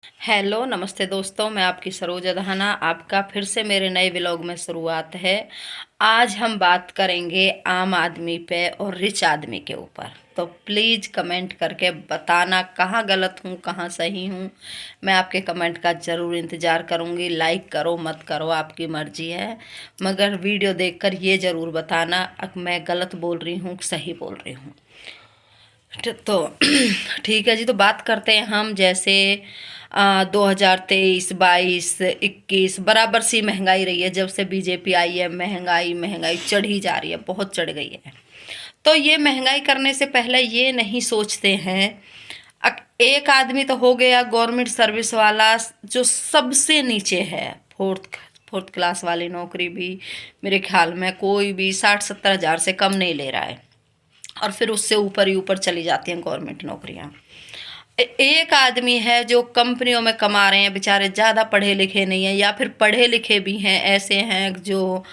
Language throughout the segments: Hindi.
हेलो नमस्ते दोस्तों, मैं आपकी सरोज अधाना। आपका फिर से मेरे नए व्लॉग में शुरुआत है। आज हम बात करेंगे आम आदमी पे और रिच आदमी के ऊपर। तो प्लीज़ कमेंट करके बताना कहाँ गलत हूँ कहाँ सही हूँ। मैं आपके कमेंट का ज़रूर इंतज़ार करूँगी। लाइक करो मत करो आपकी मर्ज़ी है, मगर वीडियो देखकर ये ज़रूर बताना अब मैं गलत बोल रही हूँ सही बोल रही हूँ। तो ठीक है जी, तो बात करते हैं हम। जैसे 2023, 22, 21 बराबर सी महंगाई रही है। जब से बीजेपी आई है महंगाई महंगाई चढ़ी जा रही है, बहुत चढ़ गई है। तो ये महंगाई करने से पहले ये नहीं सोचते हैं। एक आदमी तो हो गया गवर्नमेंट सर्विस वाला जो सबसे नीचे है, फोर्थ क्लास वाली नौकरी भी मेरे ख्याल में कोई भी 60-70 हज़ार से कम नहीं ले रहा है, और फिर उससे ऊपर ही ऊपर चली जाती हैं गवर्नमेंट नौकरियां। एक आदमी है जो कंपनियों में कमा रहे हैं, बेचारे ज़्यादा पढ़े लिखे नहीं हैं, या फिर पढ़े लिखे भी हैं, ऐसे हैं जो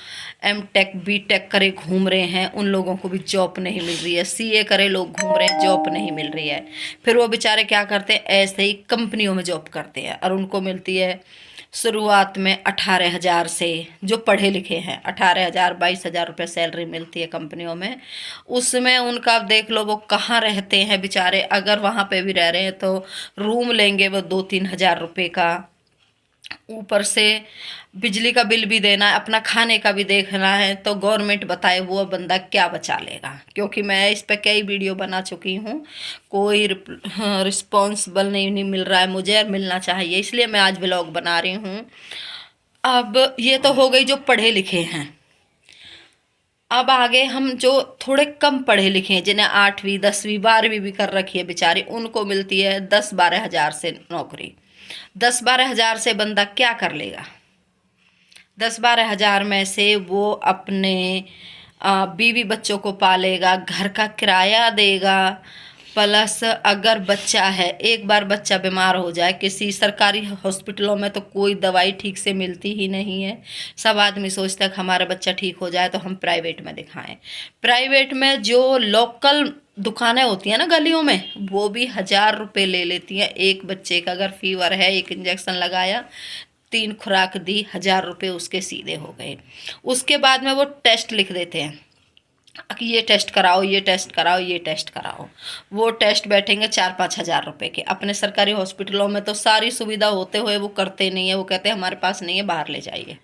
M.Tech B.Tech करे घूम रहे हैं, उन लोगों को भी जॉब नहीं मिल रही है। CA करे लोग घूम रहे हैं, जॉब नहीं मिल रही है। फिर वो बेचारे क्या करते हैं, ऐसे ही कंपनियों में जॉब करते हैं, और उनको मिलती है शुरुआत में 18 हज़ार से। जो पढ़े लिखे हैं 18 हज़ार 22 हज़ार रुपये सैलरी मिलती है कंपनियों में। उसमें उनका देख लो वो कहाँ रहते हैं बेचारे। अगर वहाँ पे भी रह रहे हैं तो रूम लेंगे वो 2-3 हज़ार रुपये का, ऊपर से बिजली का बिल भी देना है, अपना खाने का भी देखना है। तो गवर्नमेंट बताए वो बंदा क्या बचा लेगा। क्योंकि मैं इस पे कई वीडियो बना चुकी हूँ, कोई रिस्पॉन्सिबल नहीं मिल रहा है मुझे, और मिलना चाहिए, इसलिए मैं आज व्लॉग बना रही हूँ। अब ये तो हो गई जो पढ़े लिखे हैं। अब आगे हम जो थोड़े कम पढ़े लिखे हैं, जिन्हें 8वीं 10वीं 12वीं भी कर रखी है बेचारी, उनको मिलती है 10-12 हज़ार से नौकरी। 10-12 हज़ार से बंदा क्या कर लेगा? 10-12 हज़ार में से वो अपने बीवी बच्चों को पालेगा, घर का किराया देगा, प्लस अगर बच्चा है, एक बार बच्चा बीमार हो जाए, किसी सरकारी हॉस्पिटलों में तो कोई दवाई ठीक से मिलती ही नहीं है। सब आदमी सोचता है कि हमारा बच्चा ठीक हो जाए तो हम प्राइवेट में दिखाएं। प्राइवेट में जो लोकल दुकानें होती हैं ना गलियों में, वो भी 1,000 रुपये ले लेती हैं एक बच्चे का। अगर फीवर है, एक इंजेक्शन लगाया, 3 खुराक दी, 1,000 रुपये उसके सीधे हो गए। उसके बाद में वो टेस्ट लिख देते हैं कि ये टेस्ट कराओ, ये टेस्ट कराओ, ये टेस्ट कराओ। वो टेस्ट बैठेंगे 4-5 हज़ार रुपये के। अपने सरकारी हॉस्पिटलों में तो सारी सुविधा होते हुए वो करते नहीं है, वो कहते हैं हमारे पास नहीं है, बाहर ले जाइए।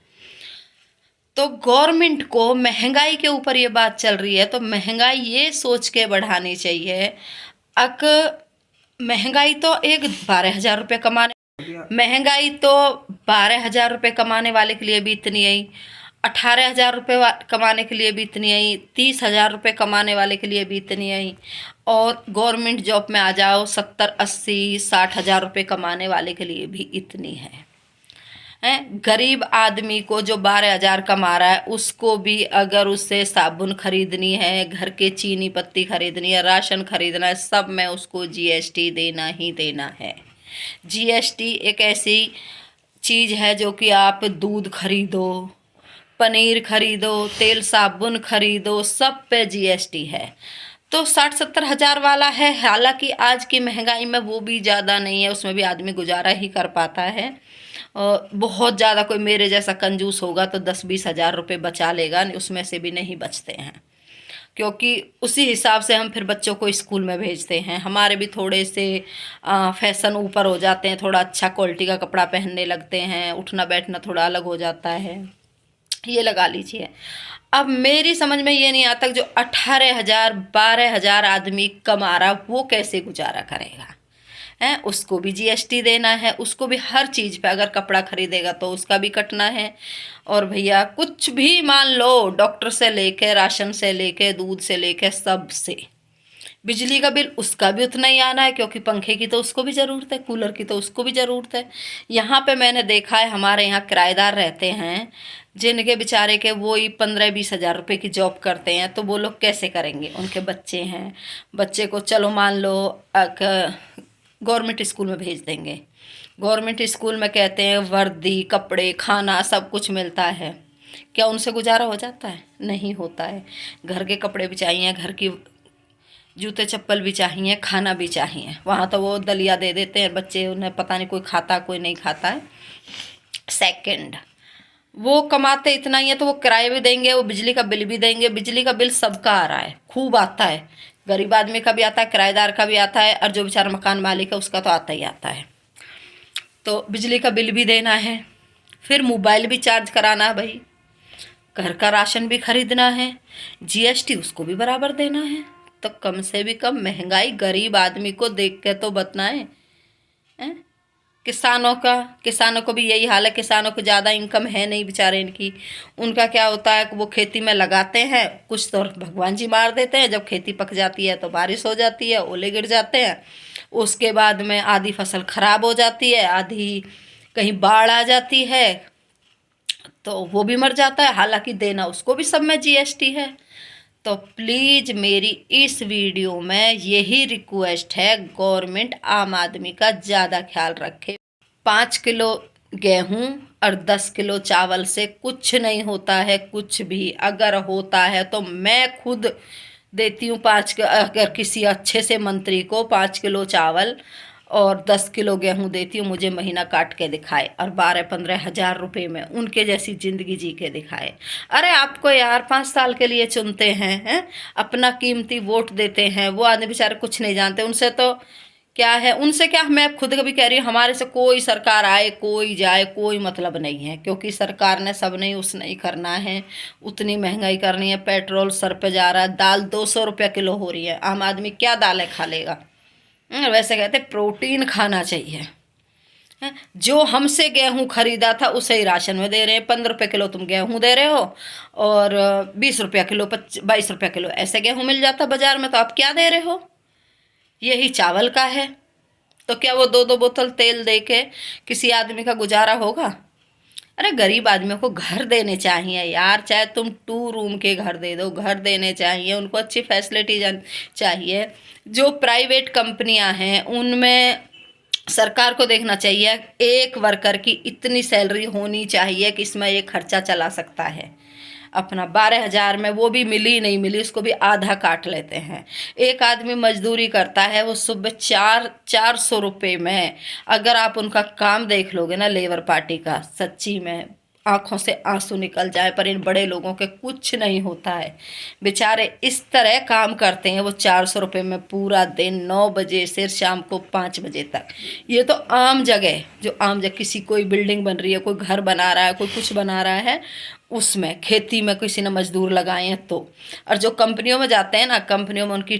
तो गवर्नमेंट को महंगाई के ऊपर ये बात चल रही है, तो महंगाई ये सोच के बढ़ानी चाहिए। अक महंगाई तो एक 12 हज़ार रुपये कमाने महंगाई तो 12 हज़ार रुपये कमाने वाले के लिए भी इतनी आई, 18 हज़ार रुपये कमाने के लिए भी इतनी आई, 30 हज़ार रुपये कमाने वाले के लिए भी इतनी आई, और गवर्नमेंट जॉब में आ जाओ 70-80-60 हज़ार रुपये कमाने वाले के लिए भी इतनी है। गरीब आदमी को जो 12 हज़ार कमा रहा है, उसको भी अगर उससे साबुन खरीदनी है, घर के चीनी पत्ती खरीदनी है, राशन खरीदना है, सब में उसको GST देना ही देना है। GST एक ऐसी चीज़ है जो कि आप दूध खरीदो, पनीर खरीदो, तेल साबुन खरीदो, सब पे GST है। तो 60-70 हज़ार वाला है, हालांकि आज की महंगाई में वो भी ज़्यादा नहीं है, उसमें भी आदमी गुजारा ही कर पाता है। बहुत ज़्यादा कोई मेरे जैसा कंजूस होगा तो 10-20 हज़ार रुपये बचा लेगा, उसमें से भी नहीं बचते हैं। क्योंकि उसी हिसाब से हम फिर बच्चों को स्कूल में भेजते हैं। हमारे भी थोड़े से फैशन ऊपर हो जाते हैं, थोड़ा अच्छा क्वालिटी का कपड़ा पहनने लगते हैं, उठना बैठना थोड़ा अलग हो जाता है, ये लगा लीजिए। अब मेरी समझ में ये नहीं आता कि जो 18 हज़ार 12 हज़ार आदमी कमा रहा वो कैसे गुजारा करेगा। है, उसको भी GST देना है, उसको भी हर चीज़ पे, अगर कपड़ा खरीदेगा तो उसका भी कटना है। और भैया कुछ भी मान लो, डॉक्टर से लेके, राशन से लेके, दूध से लेके, सब से। बिजली का बिल उसका भी उतना ही आना है, क्योंकि पंखे की तो उसको भी ज़रूरत है, कूलर की तो उसको भी ज़रूरत है। यहाँ पे मैंने देखा है, हमारे यहाँ किराएदार रहते हैं जिनके बेचारे के वो ही 15-20 हज़ार रुपये की जॉब करते हैं, तो वो लोग कैसे करेंगे? उनके बच्चे हैं, बच्चे को चलो मान लो गवर्नमेंट स्कूल में भेज देंगे। गवर्नमेंट स्कूल में कहते हैं वर्दी, कपड़े, खाना सब कुछ मिलता है। क्या उनसे गुजारा हो जाता है? नहीं होता है। घर के कपड़े भी चाहिए, घर की जूते चप्पल भी चाहिए, खाना भी चाहिए। वहाँ तो वो दलिया दे देते हैं बच्चे, उन्हें पता नहीं कोई खाता कोई नहीं खाता है। सेकंड, वो कमाते इतना ही है तो वो किराए भी देंगे, वो बिजली का बिल भी देंगे। बिजली का बिल सबका आ रहा है, खूब आता है, गरीब आदमी का भी आता है, किराएदार का भी आता है, और जो बेचारा मकान मालिक है उसका तो आता ही आता है। तो बिजली का बिल भी देना है, फिर मोबाइल भी चार्ज कराना है भाई, घर का राशन भी खरीदना है, जीएसटी उसको भी बराबर देना है। तो कम से भी कम महंगाई गरीब आदमी को देख के तो बताएं। किसानों को भी यही हाल है। किसानों को ज़्यादा इनकम है नहीं बेचारे इनकी। उनका क्या होता है कि वो खेती में लगाते हैं, कुछ तो भगवान जी मार देते हैं, जब खेती पक जाती है तो बारिश हो जाती है, ओले गिर जाते हैं, उसके बाद में आधी फसल खराब हो जाती है, आधी कहीं बाढ़ आ जाती है तो वो भी मर जाता है, हालांकि देना उसको भी सब में जीएसटी है। तो प्लीज़ मेरी इस वीडियो में यही रिक्वेस्ट है, गवर्नमेंट आम आदमी का ज़्यादा ख्याल रखे। 5 किलो गेहूं और 10 किलो चावल से कुछ नहीं होता है, कुछ भी। अगर होता है तो मैं खुद देती हूँ अगर किसी अच्छे से मंत्री को 5 किलो चावल और 10 किलो गेहूं देती हूँ, मुझे महीना काट के दिखाए और 12-15 हज़ार रुपये में उनके जैसी ज़िंदगी जी के दिखाए। अरे आपको यार 5 साल के लिए चुनते हैं, अपना कीमती वोट देते हैं, वो आदमी बेचारे कुछ नहीं जानते। उनसे तो क्या है, उनसे क्या, मैं खुद कभी कह रही हूँ, हमारे से कोई सरकार आए कोई जाए कोई मतलब नहीं है, क्योंकि सरकार ने सब नहीं उस नहीं करना है, उतनी महंगाई करनी है, पेट्रोल सर पे जा रहा है, दाल 200 रुपये किलो हो रही है, आम आदमी क्या दालें खा लेगा। वैसे कहते प्रोटीन खाना चाहिए। जो हमसे गेहूं खरीदा था उसे ही राशन में दे रहे हैं। 15 रुपये किलो तुम गेहूं दे रहे हो और 20 रुपया किलो 22 रुपया किलो ऐसे गेहूं मिल जाता बाजार में, तो आप क्या दे रहे हो। यही चावल का है, तो क्या वो 2-2 बोतल तेल दे के किसी आदमी का गुजारा होगा। अरे गरीब आदमियों को घर देने चाहिए यार, चाहे तुम 2 रूम के घर दे दो, घर देने चाहिए उनको, अच्छी फैसिलिटी चाहिए। जो प्राइवेट कंपनियां हैं उनमें सरकार को देखना चाहिए, एक वर्कर की इतनी सैलरी होनी चाहिए कि इसमें ये खर्चा चला सकता है अपना। 12,000 में वो भी मिली नहीं मिली, उसको भी आधा काट लेते हैं। एक आदमी मजदूरी करता है, वो सुबह 400 रुपये में, अगर आप उनका काम देख लोगे ना लेबर पार्टी का, सच्ची में आंखों से आंसू निकल जाए। पर इन बड़े लोगों के कुछ नहीं होता है, बेचारे इस तरह काम करते हैं वो 400 रुपये में पूरा दिन, 9 बजे से शाम को 5 बजे तक। ये तो आम जगह, जो आम जगह किसी कोई बिल्डिंग बन रही है, कोई घर बना रहा है, कोई कुछ बना रहा है, उसमें खेती में किसी ने मजदूर लगाए हैं तो। और जो कंपनियों में जाते हैं ना, कंपनियों में उनकी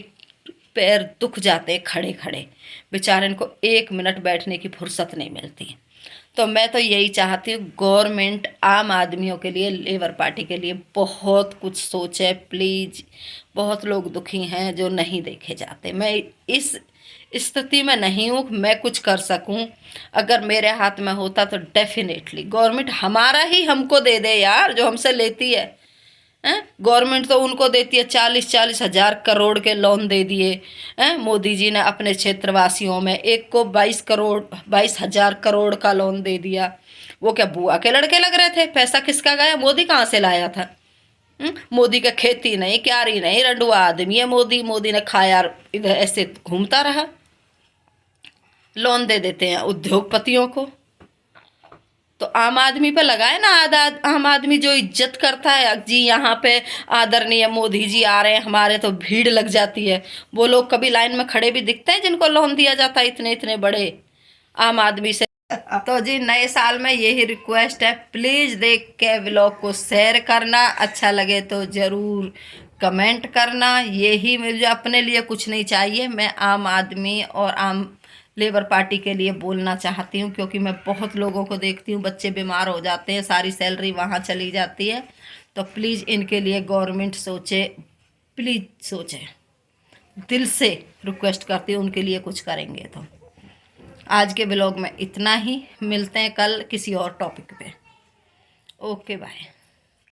पैर दुख जाते हैं खड़े खड़े, बेचारे इनको 1 मिनट बैठने की फुर्सत नहीं मिलती। तो मैं तो यही चाहती हूँ, गवर्नमेंट आम आदमियों के लिए, लेबर पार्टी के लिए बहुत कुछ सोचे प्लीज़। बहुत लोग दुखी हैं जो नहीं देखे जाते। मैं इस स्थिति में नहीं हूँ मैं कुछ कर सकूँ, अगर मेरे हाथ में होता तो डेफिनेटली गवर्नमेंट हमारा ही हमको दे दे यार, जो हमसे लेती है। गवर्नमेंट तो उनको देती है 40-40 हज़ार करोड़ के लोन दे दिए हैं मोदी जी ने अपने क्षेत्रवासियों में, एक को 22,000 करोड़ का लोन दे दिया। वो क्या बुआ के लड़के लग रहे थे, पैसा किसका गया, मोदी कहाँ से लाया था। मोदी का खेती नहीं, क्यारी नहीं, रंडुआ आदमी है मोदी। मोदी ने खाया इधर ऐसे घूमता रहा। लोन दे देते हैं उद्योगपतियों को, तो आम आदमी पे लगाए ना। आम आदमी जो इज्जत करता है, जी यहाँ पे आदरणीय मोदी जी आ रहे हैं हमारे, तो भीड़ लग जाती है। वो लोग कभी लाइन में खड़े भी दिखते हैं जिनको लोन दिया जाता है इतने इतने बड़े आम आदमी से। तो जी नए साल में यही रिक्वेस्ट है, प्लीज़ देख के व्लॉग को शेयर करना, अच्छा लगे तो ज़रूर कमेंट करना। यही मुझे अपने लिए कुछ नहीं चाहिए, मैं आम आदमी और आम लेबर पार्टी के लिए बोलना चाहती हूँ, क्योंकि मैं बहुत लोगों को देखती हूँ, बच्चे बीमार हो जाते हैं, सारी सैलरी वहाँ चली जाती है। तो प्लीज़ इनके लिए गवर्नमेंट सोचे, प्लीज़ सोचे, दिल से रिक्वेस्ट करती हूँ, उनके लिए कुछ करेंगे तो। आज के ब्लॉग में इतना ही, मिलते हैं कल किसी और टॉपिक पे। Okay bye.